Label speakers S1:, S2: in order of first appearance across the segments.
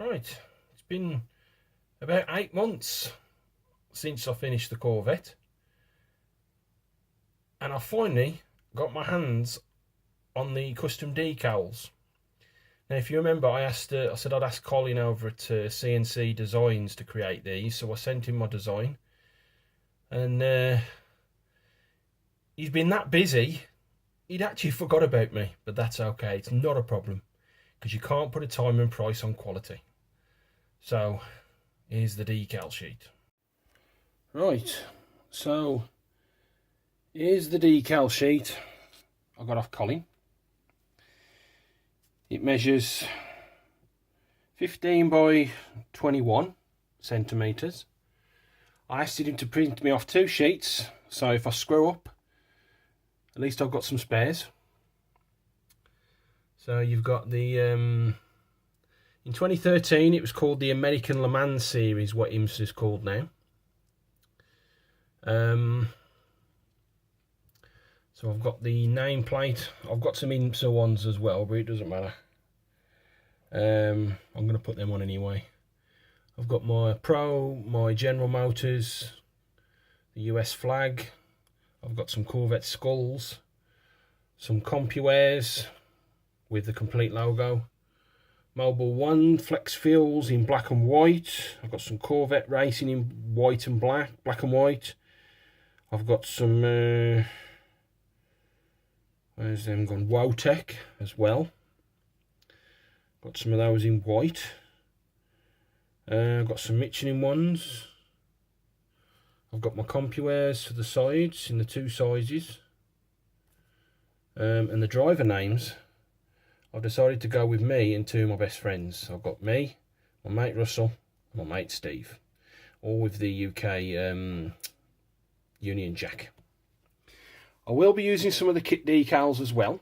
S1: Right, it's been about 8 months since I finished the Corvette, and I finally got my hands on the custom decals. Now, if you remember, I said I'd ask Colin over at CNC Designs to create these, so I sent him my design, and he's been that busy, he'd actually forgot about me, but that's okay, it's not a problem, because you can't put a time and price on quality. So, here's the decal sheet. Right, so here's the decal sheet I got off Colin. It measures 15 by 21 centimetres. I asked him to print me off 2 sheets, so if I screw up, at least I've got some spares. So you've got the, in 2013 it was called the American Le Mans series, what IMSA is called now. So I've got the nameplate. I've got some IMSA ones as well, but it doesn't matter. I'm going to put them on anyway. I've got my Pro, my General Motors, the US flag. I've got some Corvette skulls, some CompuAirs with the complete logo. Mobile 1 Flex Fuels in black and white. I've got some Corvette Racing in white and black and white. I've got some, where's them gone? Wowtech as well. Got some of those in white. I've got some Michelin ones. I've got my CompuAirs for the sides in the 2 sizes. And the driver names, I've decided to go with me and 2 of my best friends. I've got me, my mate Russell, and my mate Steve. All with the UK Union Jack. I will be using some of the kit decals as well.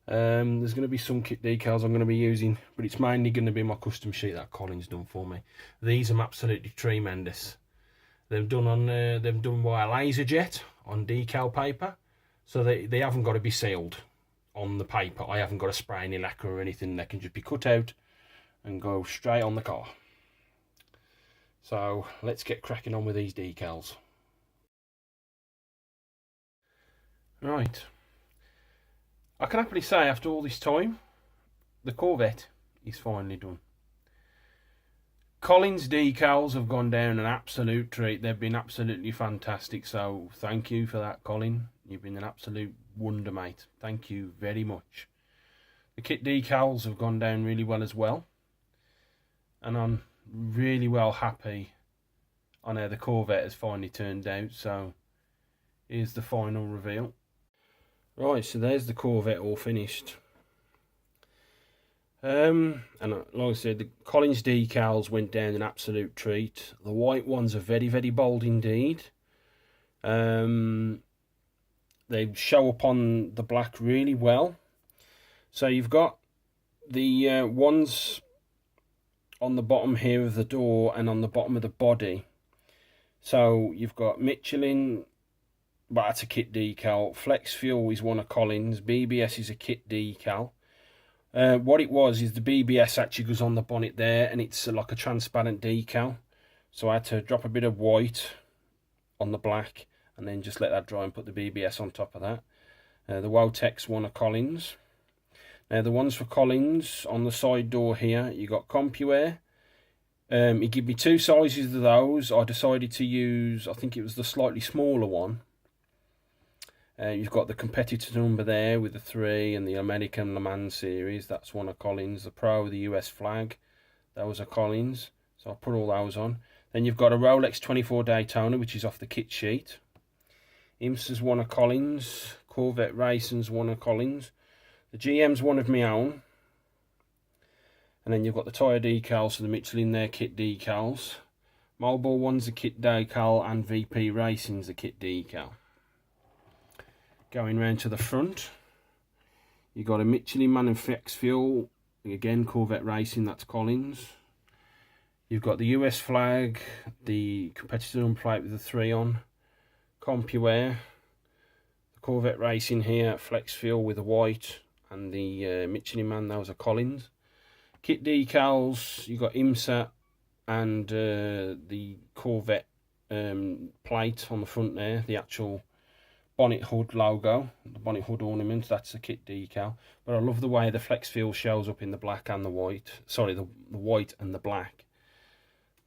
S1: There's going to be some kit decals I'm going to be using, but it's mainly going to be my custom sheet that Colin's done for me. These are absolutely tremendous. They're done on they're done by a laser jet on decal paper, so they haven't got to be sealed on the paper. I haven't got to spray any lacquer or anything. They can just be cut out and go straight on the car. So let's get cracking on with these decals. Right. I can happily say after all this time, the Corvette is finally done. Colin's decals have gone down an absolute treat. They've been absolutely fantastic. So thank you for that, Colin. You've been an absolute wonder, mate. Thank you very much. The kit decals have gone down really well as well. And I'm really well happy on how the Corvette has finally turned out. So here's the final reveal. Right, so there's the Corvette all finished. And like I said, the Colin's decals went down an absolute treat. The white ones are very, very bold indeed. They show up on the black really well. So you've got the ones on the bottom here of the door and on the bottom of the body. So you've got Michelin, but that's a kit decal. Flex Fuel is one of Colin's. BBS is a kit decal. What it was is the BBS actually goes on the bonnet there, and it's like a transparent decal. So I had to drop a bit of white on the black and then just let that dry and put the BBS on top of that. The Wowtech's one of Colin's. Now the ones for Colin's on the side door here, you got CompuAir. He gave me 2 sizes of those. I decided to use, I think it was the slightly smaller one. You've got the competitor number there with the 3 and the American Le Mans series. That's one of Colin's. The Pro, the US flag, those are Colin's. So I'll put all those on. Then you've got a Rolex 24 Daytona, which is off the kit sheet. IMSA's one of Colin's. Corvette Racing's one of Colin's. The GM's one of my own. And then you've got the tyre decals for the Michelin there, kit decals. Mobile one's a kit decal and VP Racing's a kit decal. Going round to the front, you've got a Michelin Man and Flex Fuel, again Corvette Racing, that's Colin's. You've got the US flag, the competitor number plate with the 3 on, CompuAir, the Corvette Racing here, Flex Fuel with the white, and the Michelin Man, those are Colin's. Kit decals, you got IMSA and the Corvette plate on the front there, the actual bonnet hood logo, the bonnet hood ornament, that's a kit decal. But I love the way the flex fuel shows up in the black and the white. Sorry, the white and the black.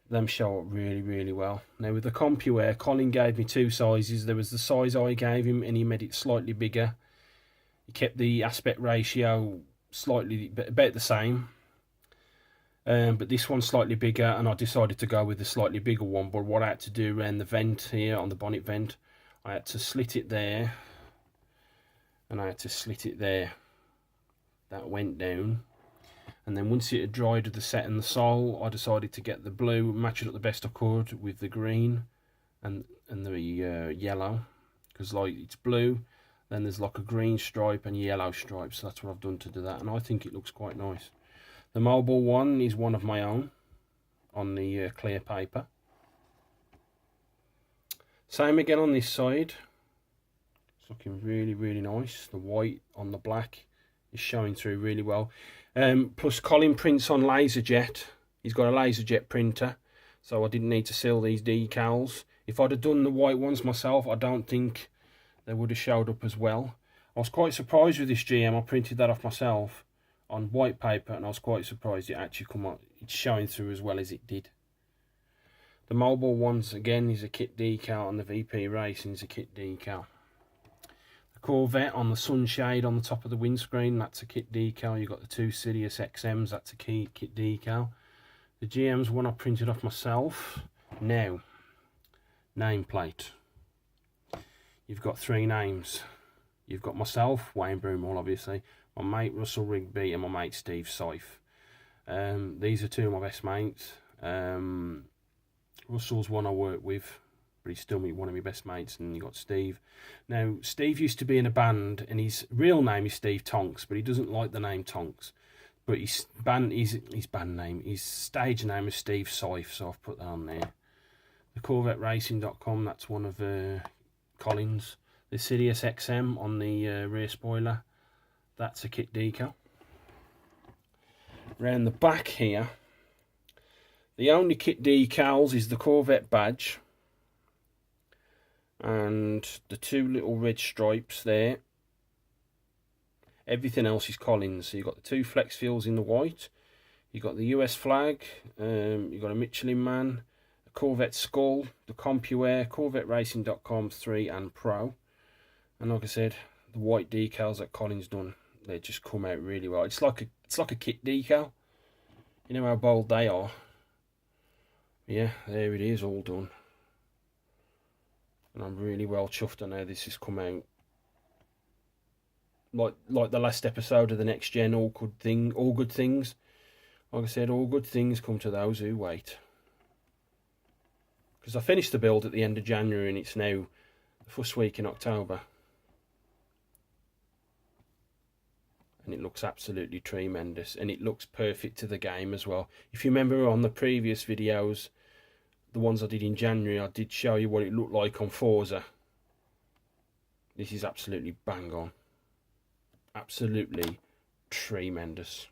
S1: Them show up really, really well. Now with the CompuAir, Colin gave me two sizes. There was the size I gave him and he made it slightly bigger. He kept the aspect ratio slightly about the same. But this one's slightly bigger, and I decided to go with the slightly bigger one. But what I had to do around the vent here, on the bonnet vent, I had to slit it there, and I had to slit it there. That went down, and then once it had dried with the set and the sole, I decided to get the blue, match it up the best I could with the green and the yellow, because like it's blue, then there's like a green stripe and yellow stripe, so that's what I've done to do that, and I think it looks quite nice. The mobile one is one of my own on the clear paper. Same again on this side. It's looking really, really nice. The white on the black is showing through really well. Plus Colin prints on LaserJet. He's got a LaserJet printer, so I didn't need to seal these decals. If I'd have done the white ones myself, I don't think they would have showed up as well. I was quite surprised with this GM. I printed that off myself on white paper, and I was quite surprised it actually come out, it's showing through as well as it did. The mobile ones again is a kit decal, and the VP Racing is a kit decal. The Corvette on the sunshade on the top of the windscreen, that's a kit decal. You've got the two Sirius XMs, that's a kit decal. The GM's one I printed off myself. Now, nameplate. You've got three names. You've got myself, Wayne Broomall obviously, my mate Russell Rigby, and my mate Steve Syfe. These are two of my best mates. Russell's one I work with, but he's still one of my best mates, and you got Steve. Now, Steve used to be in a band, and his real name is Steve Tonks, but he doesn't like the name Tonks. But his stage name is Steve Syfe, so I've put that on there. The CorvetteRacing.com, that's one of Colin's. The Sirius XM on the rear spoiler, that's a kit decal. Around the back here, the only kit decals is the Corvette badge and the two little red stripes there. Everything else is Colin's. So you've got the two flex fuels in the white, you've got the US flag, you've got a Michelin Man, a Corvette skull, the CompuAir, CorvetteRacing.com 3 and Pro. And like I said, the white decals that Colin's done, they just come out really well. It's like a kit decal. You know how bold they are. Yeah, there it is, all done. And I'm really well chuffed on how this has come out. Like the last episode of the Next Gen, all good things. Like I said, all good things come to those who wait. Because I finished the build at the end of January, and it's now the first week in October. And it looks absolutely tremendous, and it looks perfect to the game as well. If you remember on the previous videos, the ones I did in January, I did show you what it looked like on Forza. This is absolutely bang on. Absolutely tremendous.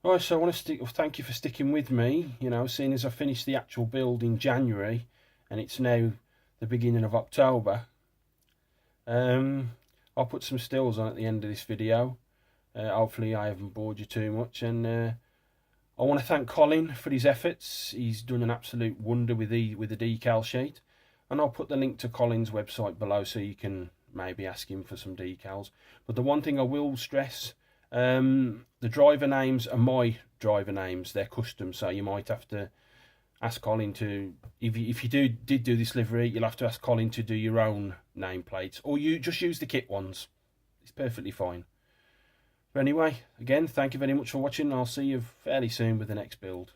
S1: Alright, so I want to thank you for sticking with me, you know, seeing as I finished the actual build in January and it's now the beginning of October. I'll put some stills on at the end of this video. Hopefully I haven't bored you too much, and I want to thank Colin for his efforts. He's done an absolute wonder with the decal sheet, and I'll put the link to Colin's website below so you can maybe ask him for some decals. But the one thing I will stress, the driver names are my driver names. They're custom, so you might have to ask Colin to, if you did do this livery, you'll have to ask Colin to do your own nameplates, or you just use the kit ones. It's perfectly fine. But anyway, again, thank you very much for watching. I'll see you fairly soon with the next build.